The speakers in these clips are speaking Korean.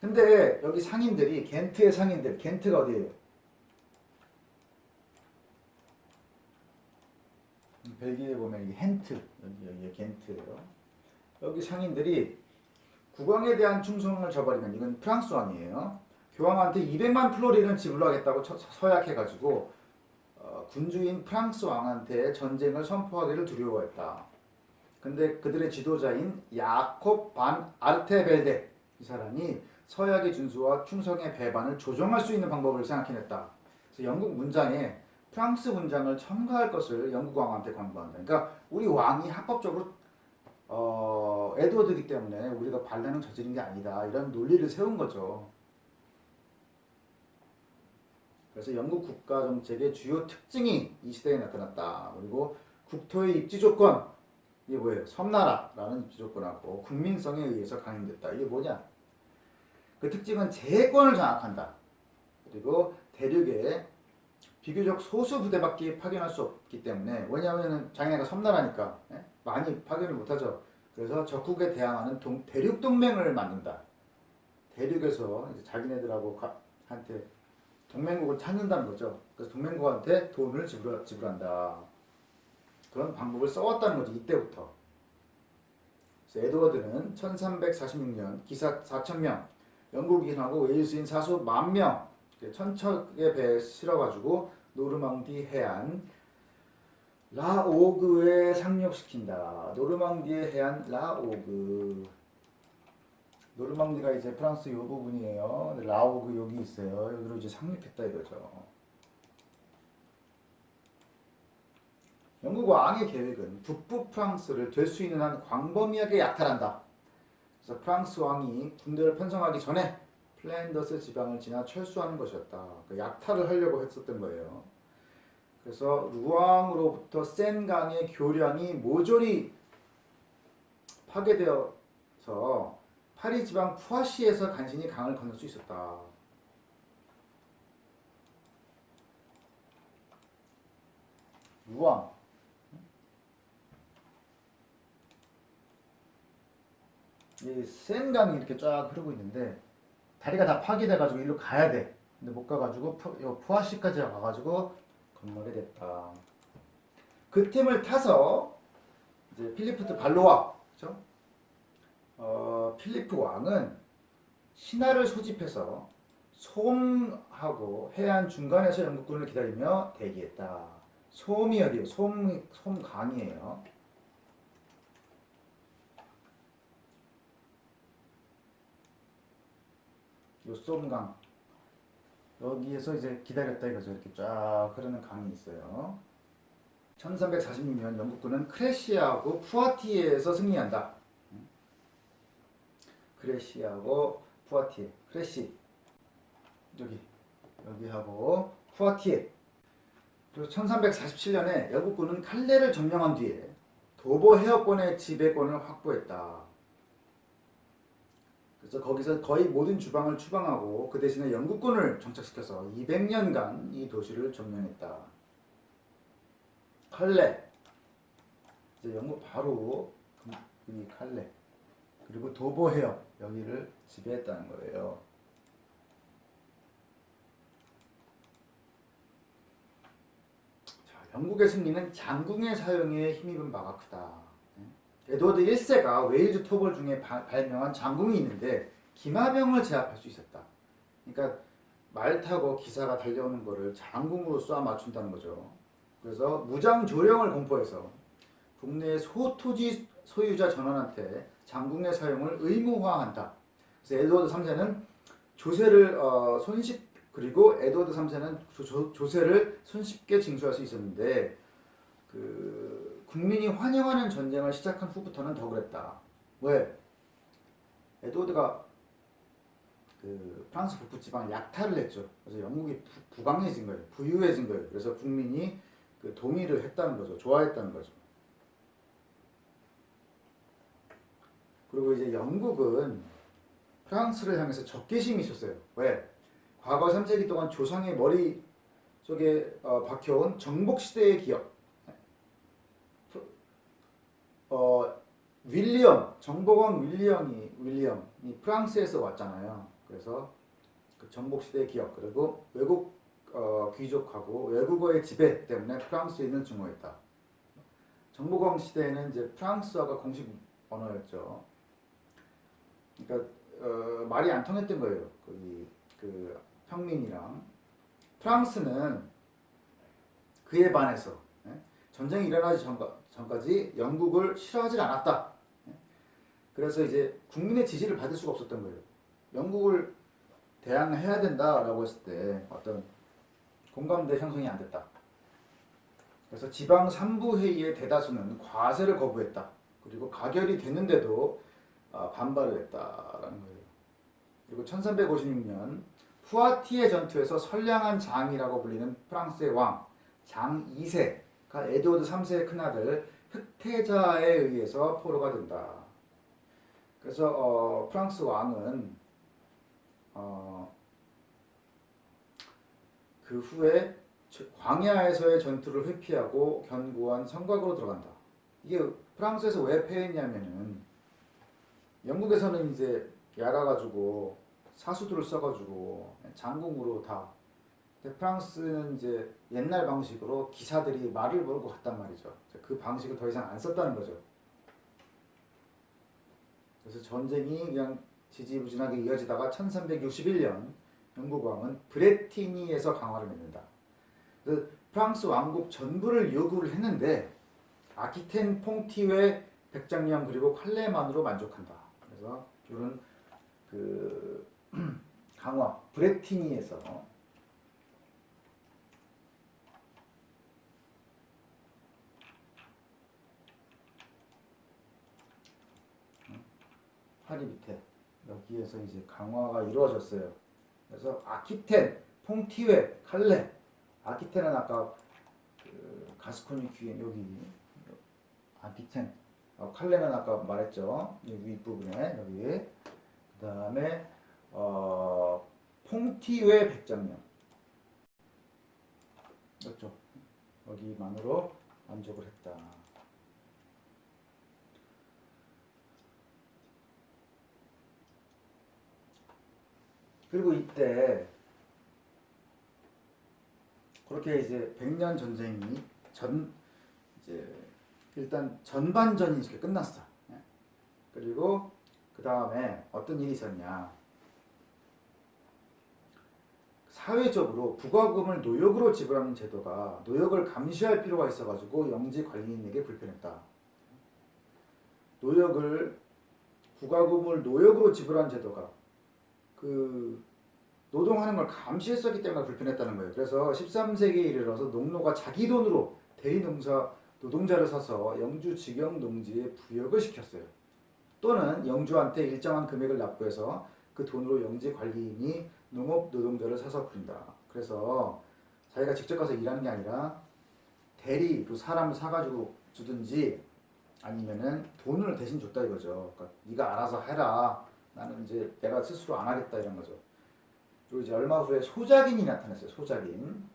근데 여기 상인들이 겐트의 상인들, 겐트가 어디예요? 벨기에 보면 이게 헨트, 여기 겐트예요. 여기 상인들이 국왕에 대한 충성을 저버리면 이건 프랑스 왕이에요. 교황한테 200만 플로린을 지불하겠다고 서약해가지고 군주인 프랑스 왕한테 전쟁을 선포하기를 두려워했다. 근데 그들의 지도자인 야콥 반 아르테벨데 이 사람이 서약의 준수와 충성의 배반을 조정할 수 있는 방법을 생각해냈다. 그래서 영국 문장에 프랑스 문장을 첨가할 것을 영국 왕한테 권고한다. 그러니까 우리 왕이 합법적으로 에드워드이기 때문에 우리가 반란을 저지른 게 아니다. 이런 논리를 세운 거죠. 그래서 영국 국가 정책의 주요 특징이 이 시대에 나타났다. 그리고 국토의 입지 조건, 이게 뭐예요? 섬나라라는 입지 조건하고 국민성에 의해서 강행됐다. 이게 뭐냐? 그 특징은 제해권을 장악한다. 그리고 대륙에 비교적 소수 부대밖에 파견할 수 없기 때문에, 왜냐하면 자기네가 섬나라니까 많이 파견을 못하죠. 그래서 적국에 대항하는 대륙 동맹을 만든다. 대륙에서 이제 자기네들하고 한테 동맹국을 찾는다는 거죠. 그래서 동맹국한테 돈을 지불한다. 그런 방법을 써왔다는 거죠. 이때부터. 그래서 에드워드는 1346년 기사 4,000명, 영국인하고 웨일스인 사수 10,000명, 천척의 배에 실어가지고 노르망디 해안 라오그에 상륙시킨다. 노르망디의 해안 라오그. 노르망디가 이제 프랑스 요 부분이에요. 라오그 여기 있어요. 여기로 이제 상륙했다 이거죠. 영국 왕의 계획은 북부 프랑스를 될 수 있는 한 광범위하게 약탈한다. 그래서 프랑스 왕이 군대를 편성하기 전에 플랜더스 지방을 지나 철수하는 것이었다. 그 약탈을 하려고 했었던 거예요. 그래서 루앙으로부터 센강의 교량이 모조리 파괴되어서 파리 지방 푸아시에서 간신히 강을 건널 수 있었다. 루앙. 이 센강이 이렇게 쫙 흐르고 있는데 다리가 다 파괴돼가지고 일로 가야 돼. 근데 못 가가지고 푸아시까지 가가지고 건너게 됐다. 그 틈을 타서 이제 필리프 발로와, 그렇죠? 필리프 왕은 신하를 소집해서 솜하고 해안 중간에서 영국군을 기다리며 대기했다. 솜이 어디예요? 솜강이에요. 요 솜강. 여기에서 이제 기다렸다 이거죠. 이렇게 쫙 흐르는 강이 있어요. 1346년 영국군은 크레시아하고 푸아티에에서 승리한다. 크레시아하고 푸아티에. 크레시 여기하고 푸아티에. 그리고 1347년에 영국군은 칼레를 점령한 뒤에 도보 해역권의 지배권을 확보했다. 그래서 거기서 거의 모든 주방을 추방하고 그 대신에 영국군을 정착시켜서 200년간 이 도시를 점령했다. 칼레. 이제 영국 바로 이 칼레. 그리고 도보 해역 여기를 지배했다는 거예요. 자, 영국의 승리는 장궁의 사용에 힘입은 바가 크다. 에드워드 1세가 웨일즈 토벌 중에 발명한 장궁이 있는데 기마병을 제압할 수 있었다. 그러니까 말 타고 기사가 달려오는 거를 장궁으로 쏴 맞춘다는 거죠. 그래서 무장 조령을 공포해서 국내의 소토지 소유자 전원한테 장궁의 사용을 의무화한다. 그래서 에드워드 3세는 조세를 그리고 에드워드 3세는 조세를 손쉽게 징수할 수 있었는데 국민이 환영하는 전쟁을 시작한 후부터는 더 그랬다. 왜? 에드워드가 프랑스 북부 지방을 약탈을 했죠. 그래서 영국이 부강해진 거예요. 부유해진 거예요. 그래서 국민이 동의를 했다는 거죠. 좋아했다는 거죠. 그리고 이제 영국은 프랑스를 향해서 적개심이 있었어요. 왜? 과거 3세기 동안 조상의 머리 속에 박혀온 정복시대의 기억. 정복왕 윌리엄이 프랑스에서 왔잖아요. 그래서 그 정복 시대의 기억 그리고 외국 귀족하고 외국어의 지배 때문에 프랑스인을 증오했다. 정보공 시대에는 이제 프랑스어가 공식 언어였죠. 그러니까 말이 안 통했던 거예요. 그 평민이랑. 프랑스는 그에 반해서 전쟁이 일어나기 전까지 영국을 싫어하지 않았다. 그래서 이제 국민의 지지를 받을 수가 없었던 거예요. 영국을 대항해야 된다라고 했을 때 어떤 공감대 형성이 안 됐다. 그래서 지방 산부 회의의 대다수는 과세를 거부했다. 그리고 가결이 됐는데도 반발을 했다라는 거예요. 그리고 1356년 푸아티에 전투에서 선량한 장이라고 불리는 프랑스의 왕 장 2세가 에드워드 3세의 큰아들 흑태자에 의해서 포로가 된다. 그래서 프랑스 왕은 그 후에 광야에서의 전투를 회피하고 견고한 성곽으로 들어간다. 이게 프랑스에서 왜 패했냐면은 영국에서는 이제 얕아가지고 사수들을 써가지고 장궁으로 다. 근데 프랑스는 이제 옛날 방식으로 기사들이 말을 몰고 갔단 말이죠. 그 방식을 더 이상 안 썼다는 거죠. 그래서 전쟁이 그냥 지지부진하게 이어지다가 1361년 영국 왕은 브레티니에서 강화를 맺는다. 그래서 프랑스 왕국 전부를 요구를 했는데 아키텐, 퐁티웨, 백장령 그리고 칼레만으로 만족한다. 그래서 이런 그 강화 브레티니에서 파리 밑에 여기에서 이제 강화가 이루어졌어요. 그래서 아키텐, 퐁티웨, 칼레. 아키텐은 아까 그 가스코니 귀에 여기 아키텐. 칼레는 아까 말했죠. 여기 윗부분에 여기. 그 다음에 퐁티웨 백장령. 이쪽 여기만으로 만족을 했다. 그리고 이때 그렇게 이제 100년 전쟁이 이제 일단 전반전이 이렇게 끝났어. 그리고 그 다음에 어떤 일이 있었냐? 사회적으로 부과금을 노역으로 지불하는 제도가 노역을 감시할 필요가 있어가지고 영지 관리인에게 불편했다. 부과금을 노역으로 지불하는 제도가 그 노동하는 걸 감시했었기 때문에 불편했다는 거예요. 그래서 13세기에 이르러서 농노가 자기 돈으로 노동자를 사서 영주 직영 농지에 부역을 시켰어요. 또는 영주한테 일정한 금액을 납부해서 그 돈으로 영지 관리인이 농업 노동자를 사서 부린다. 그래서 자기가 직접 가서 일하는 게 아니라 대리로 사람을 사가지고 주든지 아니면은 돈을 대신 줬다 이거죠. 그러니까 네가 알아서 해라. 나는 이제 내가 스스로 안 하겠다 이런 거죠. 그리고 이제 얼마 후에 소작인이 나타났어요. 소작인.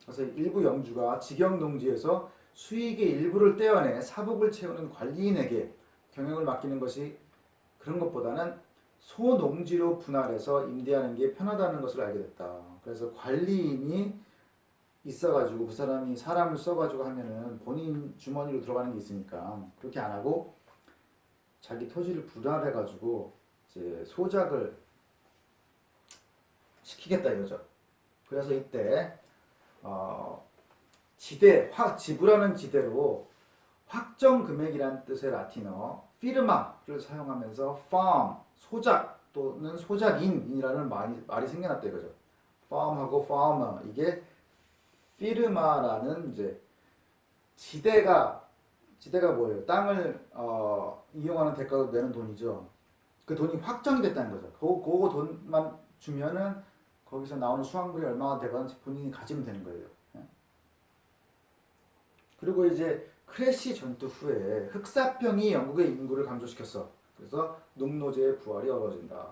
그래서 일부 영주가 직영 농지에서 수익의 일부를 떼어내 사복을 채우는 관리인에게 경영을 맡기는 것이 그런 것보다는 소농지로 분할해서 임대하는 게 편하다는 것을 알게 됐다. 그래서 관리인이 있어가지고 그 사람이 사람을 써가지고 하면은 본인 주머니로 들어가는 게 있으니까 그렇게 안 하고 자기 토지를 분할해가지고 이제 소작을 시키겠다 이거죠. 그래서 이때 지불하는 지대로 확정 금액이라는 뜻의 라틴어 피르마를 사용하면서 farm 소작 또는 소작인이라는 말이 생겨났다 이거죠. farm하고 farmer 이게 피르마라는 이제 지대가 뭐예요? 땅을 이용하는 대가로 내는 돈이죠. 그 돈이 확정이 됐다는 거죠. 그거 돈만 주면은 거기서 나오는 수확물이 얼마나 되건 본인이 가지면 되는 거예요. 그리고 이제 크래시 전투 후에 흑사병이 영국의 인구를 감소시켰어. 그래서 농노제의 부활이 어려워진다.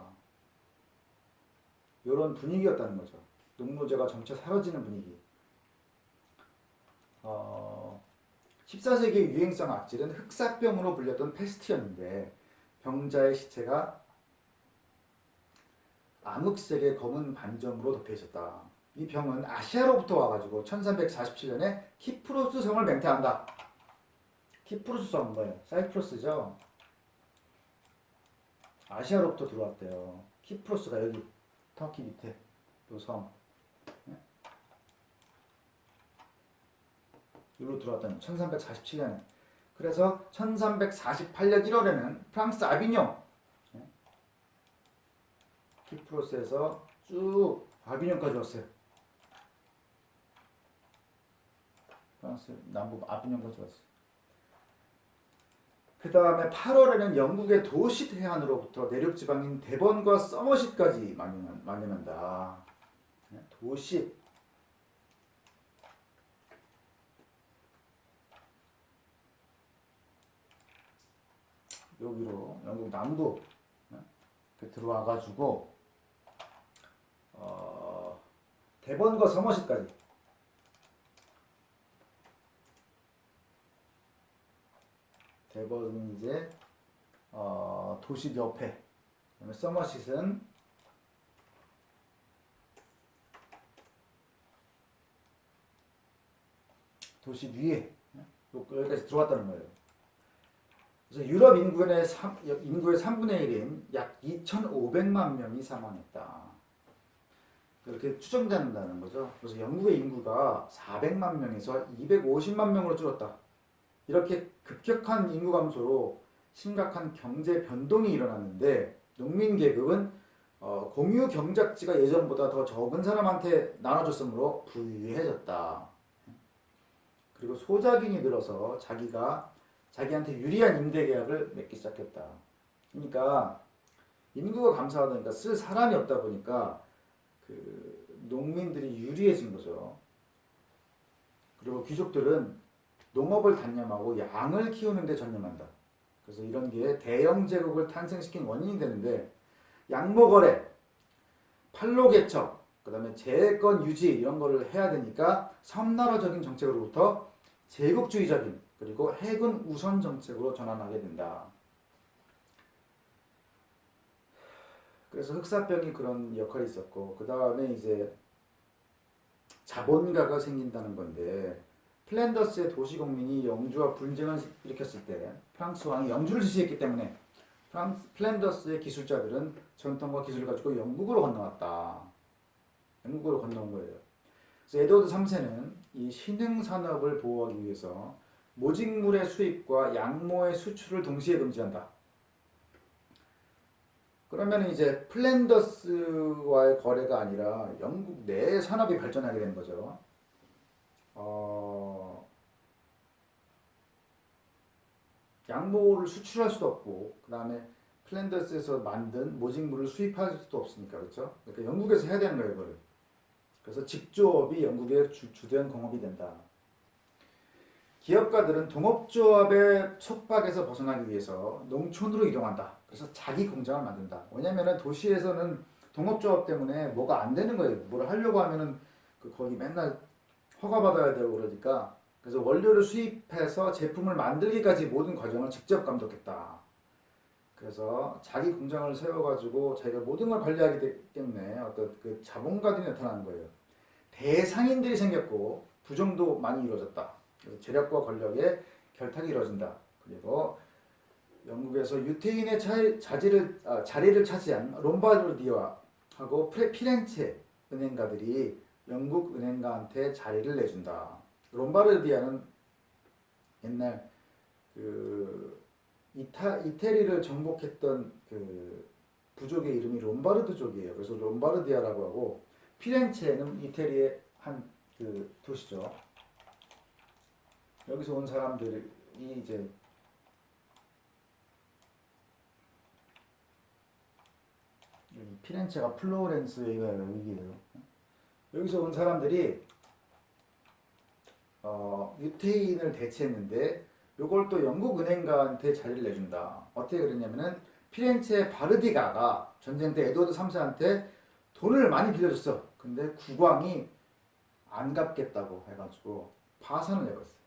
이런 분위기였다는 거죠. 농노제가 점차 사라지는 분위기. 14세기 유행성 악질은 흑사병으로 불렸던 페스트였는데 병자의 시체가 암흑색의 검은 반점으로 덮여 있었다. 이 병은 아시아로부터 와가지고 1347년에 키프로스 성을 맹태한다. 키프로스 성은 뭐예요? 사이프러스죠. 아시아로부터 들어왔대요. 키프로스가 여기 터키 밑에 요 섬. 여기로 들어왔다는 1347년에. 그래서 1348년 1월에는 프랑스 아비뇽, 키프로스에서 쭉 아비뇽까지 왔어요. 프랑스 남부 아비뇽까지 왔어요. 그 다음에 8월에는 영국의 도시 해안으로부터 내륙 지방인 데번과 서머시까지 만연한다. 도시. 여기로 영국 남부 들어와가지고 데번과 서머시까지. 데번은 이제 도시 옆에, 그다음에 서머싯은 도시 위에 여기까지 들어왔다는 거예요. 그래서 유럽 인구의 3분의 1인 약 2,500만 명이 사망했다. 그렇게 추정된다는 거죠. 그래서 영국의 인구가 400만 명에서 250만 명으로 줄었다. 이렇게 급격한 인구 감소로 심각한 경제 변동이 일어났는데 농민 계급은 공유 경작지가 예전보다 더 적은 사람한테 나눠줬으므로 부유해졌다. 그리고 소작인이 늘어서 자기한테 유리한 임대 계약을 맺기 시작했다. 그러니까 인구가 감소하다 보니까 쓸 사람이 없다 보니까 그 농민들이 유리해진 거죠. 그리고 귀족들은 농업을 단념하고 양을 키우는 데 전념한다. 그래서 이런 게 대영 제국을 탄생시킨 원인이 되는데, 양모 거래, 판로 개척, 그다음에 재건 유지 이런 거를 해야 되니까 섬나라적인 정책으로부터 제국주의적인 그리고 해군 우선 정책으로 전환하게 된다. 그래서 흑사병이 그런 역할이 있었고, 그 다음에 이제 자본가가 생긴다는 건데, 플랜더스의 도시공민이 영주와 분쟁을 일으켰을 때 프랑스 왕이 영주를 지시했기 때문에 플랜더스의 기술자들은 전통과 기술을 가지고 영국으로 건너왔다. 영국으로 건너온 거예요. 그래서 에드워드 3세는 이 신흥 산업을 보호하기 위해서 모직물의 수입과 양모의 수출을 동시에 금지한다. 그러면 이제 플랜더스와의 거래가 아니라 영국 내 산업이 발전하게 되는 거죠. 양모를 수출할 수도 없고, 그 다음에 플랜더스에서 만든 모직물을 수입할 수도 없으니까, 그렇죠? 그러니까 영국에서 해야 되는 거예요, 이거를. 그래서 직조업이 영국의 주된 공업이 된다. 기업가들은 동업조합의 속박에서 벗어나기 위해서 농촌으로 이동한다. 그래서 자기 공장을 만든다. 왜냐면은 도시에서는 동업조합 때문에 뭐가 안 되는 거예요. 뭘 하려고 하면은 거기 맨날 허가받아야 되고 그러니까, 그래서 원료를 수입해서 제품을 만들기까지 모든 과정을 직접 감독했다. 그래서 자기 공장을 세워가지고 자기가 모든 걸 관리하기 때문에 어떤 그 자본가들이 나타나는 거예요. 대상인들이 생겼고 부정도 많이 이루어졌다. 그래서 재력과 권력의 결탁이 이루어진다. 그리고 영국에서 유태인의 자리를 차지한 롬바르디아하고 피렌체 은행가들이 영국 은행가한테 자리를 내준다. 롬바르디아는 옛날 그 이태리를 정복했던 그 부족의 이름이 롬바르드족이에요. 그래서 롬바르디아라고 하고, 피렌체는 이태리의 한 그 도시죠. 여기서 온 사람들이 이제 피렌체가 플로렌스가 여기예요. 여기서 온 사람들이 유태인을 대체했는데 요걸 또 영국 은행가한테 자리를 내준다. 어떻게 그랬냐면은 피렌체 바르디가가 전쟁 때 에드워드 3세한테 돈을 많이 빌려줬어. 근데 국왕이 안 갚겠다고 해가지고 파산을 내버렸어.